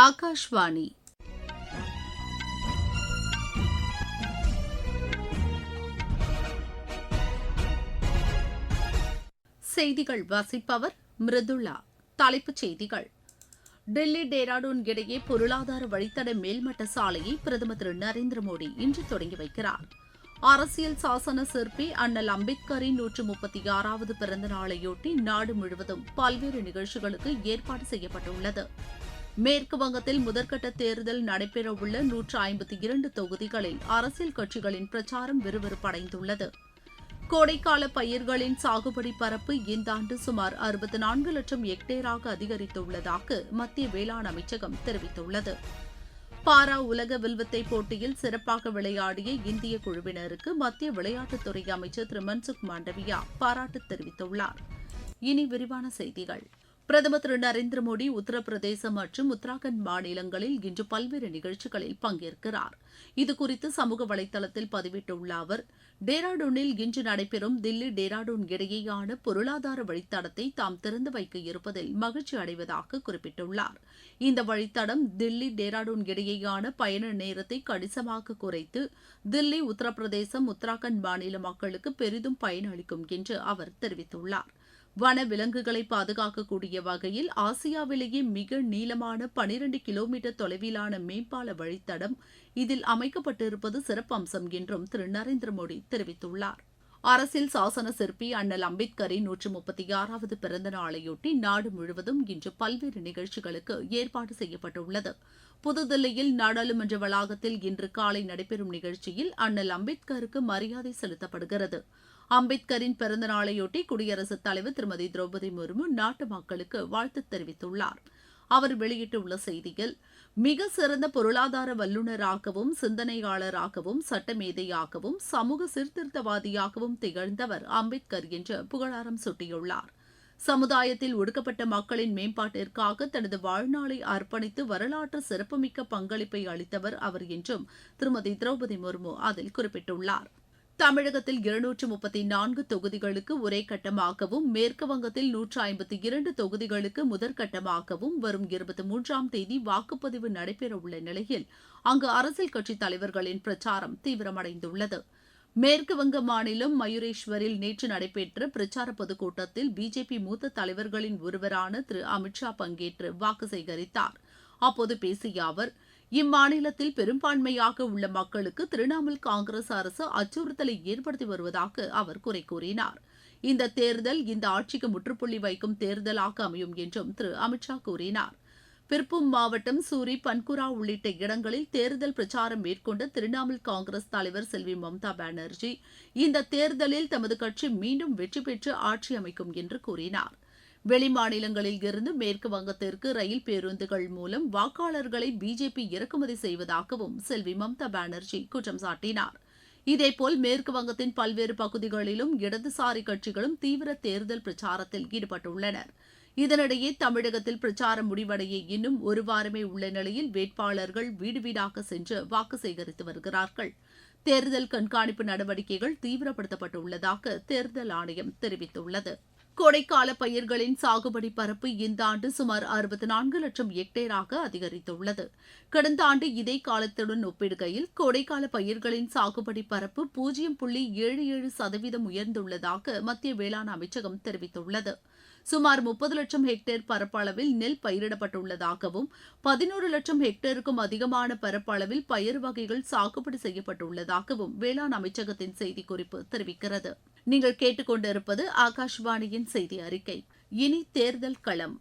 ஆகாஷ்வாணி. செய்திகள் வாசிப்பவர் மிருதுளா. தலைப்புச் செய்திகள்: டெல்லி டேராடூன் இடையே பொருளாதார வழித்தட மேல்மட்ட சாலையை பிரதமர் திரு நரேந்திர மோடி இன்று தொடங்கி வைக்கிறார். அரசியல் சாசன சிற்பி அண்ணல் அம்பேத்கரின் 136வது பிறந்த நாளையொட்டி நாடு முழுவதும் பல்வேறு நிகழ்ச்சிகளுக்கு ஏற்பாடு செய்யப்பட்டுள்ளது. மேற்கு வங்கத்தில் முதற்கட்ட தேர்தல் நடைபெறவுள்ள 152 தொகுதிகளில் அரசியல் கட்சிகளின் பிரச்சாரம் விறுவிறுப்படைந்துள்ளது. கோடைக்கால பயிர்களின் சாகுபடி பரப்பு இந்த ஆண்டு சுமார் 64 லட்சம் ஹெக்டேராக அதிகரித்துள்ளதாக மத்திய வேளாண் அமைச்சகம் தெரிவித்துள்ளது. பாரா உலக வில்வித்தை போட்டியில் சிறப்பாக விளையாடிய இந்திய குழுவினருக்கு மத்திய விளையாட்டுத்துறை அமைச்சர் திரு மன்சுக் மாண்டவியா பாராட்டு தெரிவித்துள்ளார். இனி விரிவான செய்திகள். பிரதமர் திரு நரேந்திர மோடி உத்தரப்பிரதேசம் மற்றும் உத்தராகண்ட் மாநிலங்களில் இன்று பல்வேறு நிகழ்ச்சிகளில் பங்கேற்கிறார். இதுகுறித்து சமூக வலைதளத்தில் பதிவிட்டுள்ள அவர், டேராடூனில் இன்று நடைபெறும் தில்லி டேராடூன் இடையேயான பொருளாதார வழித்தடத்தை தாம் திறந்து வைக்க இருப்பதில் மகிழ்ச்சி அடைவதாக குறிப்பிட்டுள்ளார். இந்த வழித்தடம் தில்லி டேராடூன் இடையேயான பயண நேரத்தை கணிசமாக குறைத்து தில்லி, உத்தரப்பிரதேசம், உத்தராகண்ட் மாநில மக்களுக்கு பெரிதும் பயனளிக்கும் என்று அவர் தெரிவித்துள்ளார். வன விலங்குகளை பாதுகாக்கக்கூடிய வகையில் ஆசியாவிலேயே மிக நீளமான 12 கிலோமீட்டர் தொலைவிலான மேம்பால வழித்தடம் இதில் அமைக்கப்பட்டிருப்பது சிறப்பம்சம் என்றும் திரு நரேந்திர மோடி தெரிவித்துள்ளார். அரசியல் சாசன சிற்பி அண்ணல் அம்பேத்கரின் 136வது பிறந்த நாளையொட்டி நாடு முழுவதும் இன்று பல்வேறு நிகழ்ச்சிகளுக்கு ஏற்பாடு செய்யப்பட்டுள்ளது. புதுதில்லியில் நாடாளுமன்ற வளாகத்தில் இன்று காலை நடைபெறும் நிகழ்ச்சியில் அண்ணல் அம்பேத்கருக்கு மரியாதை செலுத்தப்படுகிறது. அம்பேத்கரின் பிறந்த நாளையொட்டி குடியரசுத் தலைவர் திருமதி திரௌபதி முர்மு நாட்டு மக்களுக்கு வாழ்த்து தெரிவித்துள்ளார். அவர் வெளியிட்டுள்ள செய்தியில், மிக சிறந்த பொருளாதார வல்லுநராகவும், சிந்தனையாளராகவும், சட்டமேதையாகவும், சமூக சீர்திருத்தவாதியாகவும் திகழ்ந்தவர் அம்பேத்கர் என்று புகழாரம் சூட்டியுள்ளார். சமுதாயத்தில் ஒடுக்கப்பட்ட மக்களின் மேம்பாட்டிற்காக தனது வாழ்நாளை அர்ப்பணித்து வரலாற்று சிறப்புமிக்க பங்களிப்பை அளித்தவர் அவர் என்றும் திருமதி திரௌபதி முர்மு அதில் குறிப்பிட்டுள்ளார். தமிழகத்தில் 234 தொகுதிகளுக்கு ஒரே கட்டமாகவும், மேற்கு வங்கத்தில் 152 தொகுதிகளுக்கு முதற்கட்டமாகவும் வரும் 23ஆம் தேதி வாக்குப்பதிவு நடைபெறவுள்ள நிலையில் அங்கு அரசியல் கட்சித் தலைவர்களின் பிரச்சாரம் தீவிரமடைந்துள்ளது. மேற்கு வங்க மாநிலம் மயூரேஸ்வரில் நேற்று நடைபெற்ற பிரச்சார பொதுக்கூட்டத்தில் பிஜேபி மூத்த தலைவர்களின் ஒருவரான திரு அமித்ஷா பங்கேற்று வாக்கு சேகரித்தார். அப்போது பேசிய அவர், இம்மாநிலத்தில் பெரும்பான்மையாக உள்ள மக்களுக்கு திரிணாமுல் காங்கிரஸ் அரசு அச்சுறுத்தலை ஏற்படுத்தி வருவதாக அவர் குறை கூறினார். இந்த தேர்தல் இந்த ஆட்சிக்கு முற்றுப்புள்ளி வைக்கும் தேர்தலாக அமையும் என்றும் திரு அமித்ஷா கூறினார். பிர்பூம் மாவட்டம் சூரி, பன்குரா உள்ளிட்ட இடங்களில் தேர்தல் பிரச்சாரம் மேற்கொண்ட திரிணாமுல் காங்கிரஸ் தலைவர் செல்வி மம்தா பானர்ஜி இந்த தேர்தலில் தமது கட்சி மீண்டும் வெற்றி பெற்று ஆட்சி அமைக்கும் என்று கூறினார். வெளிமாநிலங்களில் இருந்து மேற்கு வங்கத்திற்கு ரயில் பேருந்துகள் மூலம் வாக்காளர்களை பிஜேபி இறக்குமதி செய்வதாகவும் செல்வி மம்தா பானர்ஜி குற்றம் சாட்டினார். இதேபோல் மேற்கு வங்கத்தின் பல்வேறு பகுதிகளிலும் இடதுசாரி கட்சிகளும் தீவிர தேர்தல் பிரச்சாரத்தில் ஈடுபட்டுள்ளனர். இதனிடையே தமிழகத்தில் பிரச்சாரம் முடிவடைய இன்னும் ஒரு வாரமே உள்ள நிலையில் வேட்பாளர்கள் வீடு வீடாக சென்று வாக்கு சேகரித்து வருகிறார்கள். தேர்தல் கண்காணிப்பு நடவடிக்கைகள் தீவிரப்படுத்தப்பட்டுள்ளதாக தேர்தல் ஆணையம் தெரிவித்துள்ளது. கோடைக்கால பயிர்களின் சாகுபடி பரப்பு இந்த ஆண்டு சுமார் 64 லட்சம் ஹெக்டேராக அதிகரித்துள்ளது. கடந்த ஆண்டு இதே காலத்துடன் ஒப்பிடுகையில் கோடைக்கால பயிர்களின் சாகுபடி பரப்பு 0.77% உயர்ந்துள்ளதாக மத்திய வேளாண் அமைச்சகம் தெரிவித்துள்ளது. சுமார் 30 லட்சம் ஹெக்டேர் பரப்பளவில் நெல் பயிரிடப்பட்டுள்ளதாகவும் 11 லட்சம் ஹெக்டேருக்கும் அதிகமான பரப்பளவில் பயிர் வகைகள் சாகுபடி செய்யப்பட்டுள்ளதாகவும் வேளாண் அமைச்சகத்தின் செய்திக்குறிப்பு தெரிவிக்கிறது. நீங்கள் கேட்டுக்கொண்டிருப்பது ஆகாஷ்வாணியின் செய்தி அறிக்கை. இனி தேர்தல் களம்.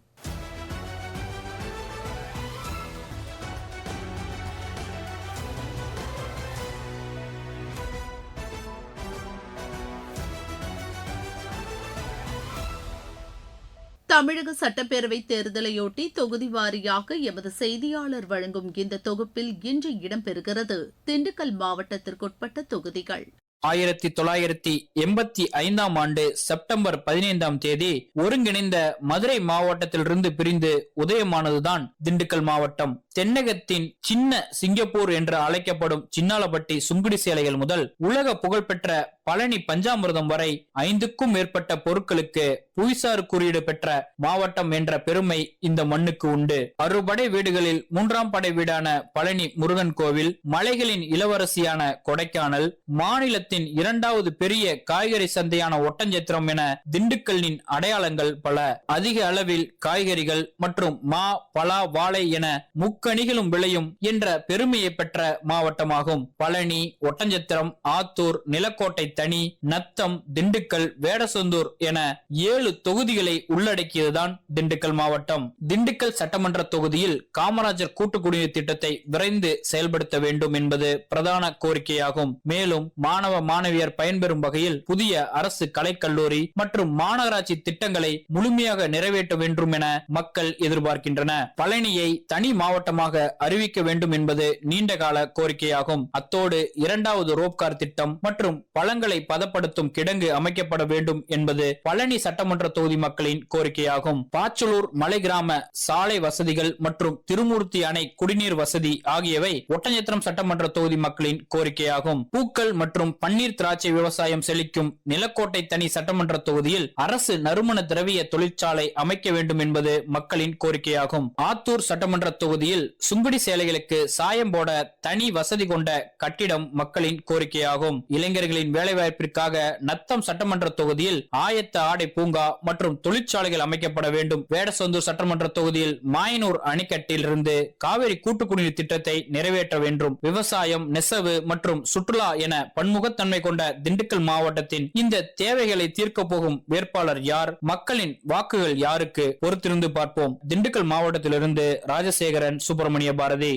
தமிழக சட்டப்பேரவைத் தேர்தலையொட்டி தொகுதி வாரியாக எமது செய்தியாளர் வழங்கும் இந்த தொகுப்பில் இன்று இடம்பெறுகிறது திண்டுக்கல் மாவட்டத்திற்குட்பட்ட தொகுதிகள். 1985ஆம் ஆண்டு செப்டம்பர் 15ஆம் தேதி ஒருங்கிணைந்த மதுரை மாவட்டத்திலிருந்து பிரிந்து உதயமானதுதான் திண்டுக்கல் மாவட்டம். தென்னகத்தின் சின்ன சிங்கப்பூர் என்று அழைக்கப்படும் சின்னாலப்பட்டி சுங்குடி சேலைகள் முதல் உலக புகழ்பெற்ற பழனி பஞ்சாமிர்தம் வரை 5க்கும் மேற்பட்ட பொருட்களுக்கு புவிசார் குறியீடு பெற்ற மாவட்டம் என்ற பெருமை இந்த மண்ணுக்கு உண்டு. அறுபடை வீடுகளில் 3ஆம் படை வீடான பழனி முருகன் கோவில், மலைகளின் இளவரசியான கொடைக்கானல், மாநிலத்தின் 2வது பெரிய காய்கறி சந்தையான ஒட்டஞ்சத்திரம் என திண்டுக்கல்லின் அடையாளங்கள் பல. அதிக அளவில் காய்கறிகள் மற்றும் மா, பலா, வாழை என முக்கணிகளும் விளையும் என்ற பெருமையை பெற்ற மாவட்டமாகும். பழனி, ஒட்டஞ்சத்திரம், ஆத்தூர், நிலக்கோட்டை தனி, நத்தம், திண்டுக்கல், வேடசந்தூர் என 7 தொகுதிகளை உள்ளடக்கியதுதான் திண்டுக்கல் மாவட்டம். திண்டுக்கல் சட்டமன்ற தொகுதியில் காமராஜர் கூட்டு குடிநீர் திட்டத்தை விரைந்து செயல்படுத்த வேண்டும் என்பது பிரதான கோரிக்கையாகும். மேலும் மாணவ மாணவியர் பயன்பெறும் வகையில் புதிய அரசு கலைக்கல்லூரி மற்றும் மாநகராட்சி திட்டங்களை முழுமையாக நிறைவேற்ற வேண்டும் என மக்கள் எதிர்பார்க்கின்றன. பழனியை தனி மாவட்டமாக அறிவிக்க வேண்டும் என்பது நீண்டகால கோரிக்கையாகும். அத்தோடு 2வது ரோப்கார் திட்டம் மற்றும் பழங்களை பதப்படுத்தும் கிடங்கு அமைக்கப்பட வேண்டும் என்பது பழனி சட்டமன்ற தொகுதி மக்களின் கோரிக்கையாகும். பாச்சலூர் மலை கிராம சாலை வசதிகள் மற்றும் திருமூர்த்தி அணை குடிநீர் வசதி ஆகியவை ஒட்டஞ்சத்திரம் சட்டமன்ற தொகுதி மக்களின் கோரிக்கையாகும். பூக்கள் மற்றும் பன்னீர் திராட்சை விவசாயம் செழிக்கும் நிலக்கோட்டை தனி சட்டமன்ற தொகுதியில் அரசு நறுமண திரவிய தொழிற்சாலை அமைக்க வேண்டும் என்பது மக்களின் கோரிக்கையாகும். ஆத்தூர் சட்டமன்ற தொகுதியில் சுங்குடி சேலைகளுக்கு சாயம் போட தனி வசதி கொண்ட கட்டிடம் மக்களின் கோரிக்கையாகும். இளைஞர்களின் வேலைவாய்ப்பிற்காக நத்தம் சட்டமன்ற தொகுதியில் ஆயத்த ஆடை பூங்கா மற்றும் தொழிற்சாலைகள் அமைக்கப்பட வேண்டும். வேடசந்தூர் சட்டமன்ற தொகுதியில் மாயனூர் அணைக்கட்டில் இருந்து காவிரி கூட்டு குடிநீர் திட்டத்தை நிறைவேற்ற வேண்டும். விவசாயம், நெசவு மற்றும் சுற்றுலா என பன்முகத்தன்மை கொண்ட திண்டுக்கல் மாவட்டத்தின் இந்த தேவைகளை தீர்க்க போகும் வேட்பாளர் யார்? மக்களின் வாக்குகள் யாருக்கு? பொறுத்திருந்து பார்ப்போம். திண்டுக்கல் மாவட்டத்திலிருந்து ராஜசேகரன், சுப்பிரமணிய பாரதி.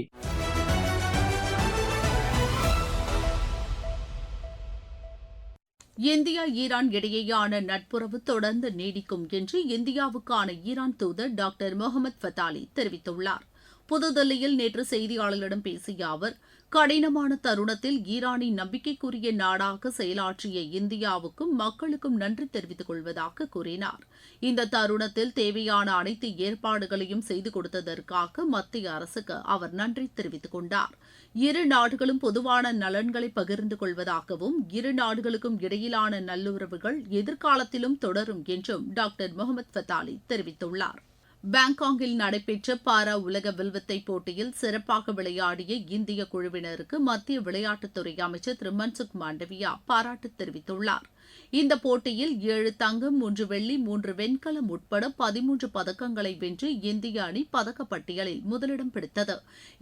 இந்தியா ஈரான் இடையேயான நட்புறவு தொடர்ந்து நீடிக்கும் என்று இந்தியாவுக்கான ஈரான் தூதர் டாக்டர் முகமது ஃபத்தாலி தெரிவித்துள்ளார். புதுதில்லியில் நேற்று செய்தியாளர்களிடம் பேசிய அவர், கடினமான தருணத்தில் ஈரானின் நம்பிக்கைக்குரிய நாடாக செயலாற்றிய இந்தியாவுக்கும் மக்களுக்கும் நன்றி தெரிவித்துக் கொள்வதாக கூறினார். இந்த தருணத்தில் தேவையான அனைத்து ஏற்பாடுகளையும் செய்து கொடுத்ததற்காக மத்திய அரசுக்கு அவர் நன்றி தெரிவித்துக் கொண்டார். இரு நாடுகளும் பொதுவான நலன்களை பகிர்ந்து கொள்வதாகவும் இரு நாடுகளுக்கும் இடையிலான நல்லுறவுகள் எதிர்காலத்திலும் தொடரும் என்றும் டாக்டர் முகமது ஃபத்தாலி தெரிவித்துள்ளார். பாங்காங்கில் நடைபெற்ற பாரா உலக வில்வித்தை போட்டியில் சிறப்பாக விளையாடிய இந்திய குழுவினருக்கு மத்திய விளையாட்டுத்துறை அமைச்சர் திரு மன்சுக் மாண்டவியா பாராட்டு தெரிவித்துள்ளார். இந்த போட்டியில் 7 தங்கம், 3 வெள்ளி, 3 வெண்கலம் உட்பட 13 பதக்கங்களை வென்று இந்திய அணி பதக்கப்பட்டியலில் முதலிடம் பிடித்தது.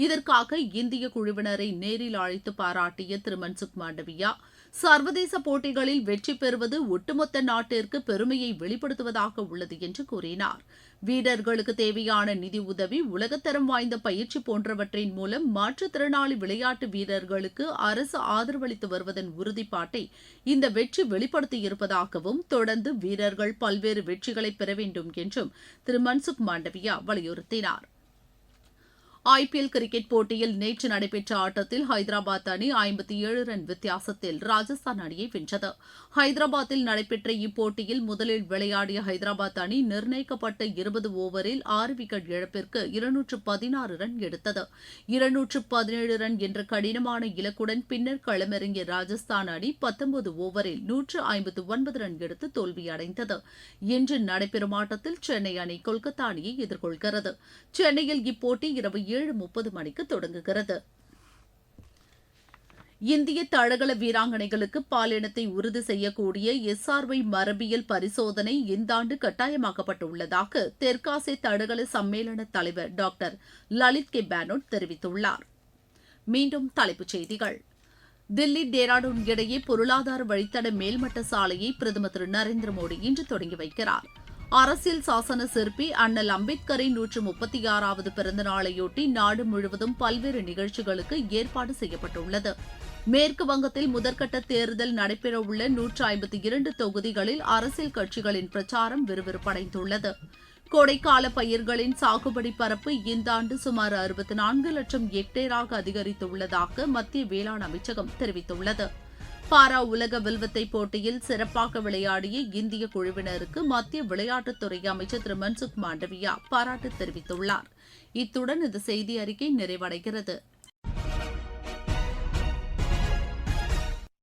இதற்காக இந்திய குழுவினரை நேரில் அழைத்து பாராட்டிய திரு மன்சுக் மாண்டவியா, சர்வதேச போட்டிகளில் வெற்றி பெறுவது ஒட்டுமொத்த நாட்டிற்கு பெருமையை வெளிப்படுத்துவதாக உள்ளது என்று கூறினார். வீரர்களுக்கு தேவையான நிதி உதவி, உலகத்தரம் வாய்ந்த பயிற்சி போன்றவற்றின் மூலம் மாற்றுத்திறனாளி விளையாட்டு வீரர்களுக்கு அரசு ஆதரவளித்து வருவதன் உறுதிப்பாட்டை இந்த வெற்றி வெளிப்படுத்தியிருப்பதாகவும், தொடர்ந்து வீரர்கள் பல்வேறு வெற்றிகளை பெற வேண்டும் என்றும் திரு மன்சுக் மாண்டவியா வலியுறுத்தினார். ஐபிஎல் கிரிக்கெட் போட்டியில் நேற்று நடைபெற்ற ஆட்டத்தில் ஹைதராபாத் அணி 57 ரன் வித்தியாசத்தில் ராஜஸ்தான் அணியை வென்றது. ஹைதராபாத்தில் நடைபெற்ற இப்போட்டியில் முதலில் விளையாடிய ஹைதராபாத் அணி நிர்ணயிக்கப்பட்ட 20 ஓவரில் 6 விக்கெட் இழப்பிற்கு 216 ரன் எடுத்தது. 217 ரன் என்ற கடினமான இலக்குடன் பின்னர் களமிறங்கிய ராஜஸ்தான் அணி 19 ஓவரில் 159 ரன் எடுத்து தோல்வியடைந்தது. இன்று நடைபெறும் ஆட்டத்தில் சென்னை அணி கொல்கத்தா அணியை எதிர்கொள்கிறது. சென்னையில் இப்போட்டி இரவு 7:30 மணிக்கு தொடங்குகிறது. இந்திய தடகள வீராங்கனைகளுக்கு பாலினத்தை உறுதி செய்யக்கூடிய SRY மரபியல் பரிசோதனை இந்த ஆண்டு கட்டாயமாக்கப்பட்டுள்ளதாக தெற்காசிய தடகள சம்மேளன தலைவர் டாக்டர் லலித் கே பானோட் தெரிவித்துள்ளார். மீண்டும் தலைப்புச் செய்திகள். தில்லி டேராடூன் இடையே பொருளாதார வழித்தட மேல்மட்ட சாலையை பிரதமர் திரு நரேந்திர மோடி இன்று தொடங்கி வைக்கிறார். அரசியல் சாசன சிற்பி அண்ணல் அம்பேத்கரின் 136வது பிறந்த நாளையொட்டி நாடு முழுவதும் பல்வேறு நிகழ்ச்சிகளுக்கு ஏற்பாடு செய்யப்பட்டுள்ளது. மேற்கு வங்கத்தில் முதற்கட்ட தேர்தல் நடைபெறவுள்ள 152 தொகுதிகளில் அரசியல் கட்சிகளின் பிரச்சாரம் விறுவிறுப்படைந்துள்ளது. கோடைக்கால பயிர்களின் சாகுபடி பரப்பு இந்த ஆண்டு சுமார் 64 லட்சம் ஹெக்டேராக அதிகரித்துள்ளதாக மத்திய வேளாண் அமைச்சகம் தெரிவித்துள்ளது. பாரா உலக வில்வித்தை போட்டியில் சிறப்பாக விளையாடிய இந்திய குழுவினருக்கு மத்திய விளையாட்டுத்துறை அமைச்சர் திரு மன்சுக் மாண்டவியா பாராட்டு தெரிவித்துள்ளார். இத்துடன் இந்த செய்தி அறிக்கை நிறைவடைகிறது.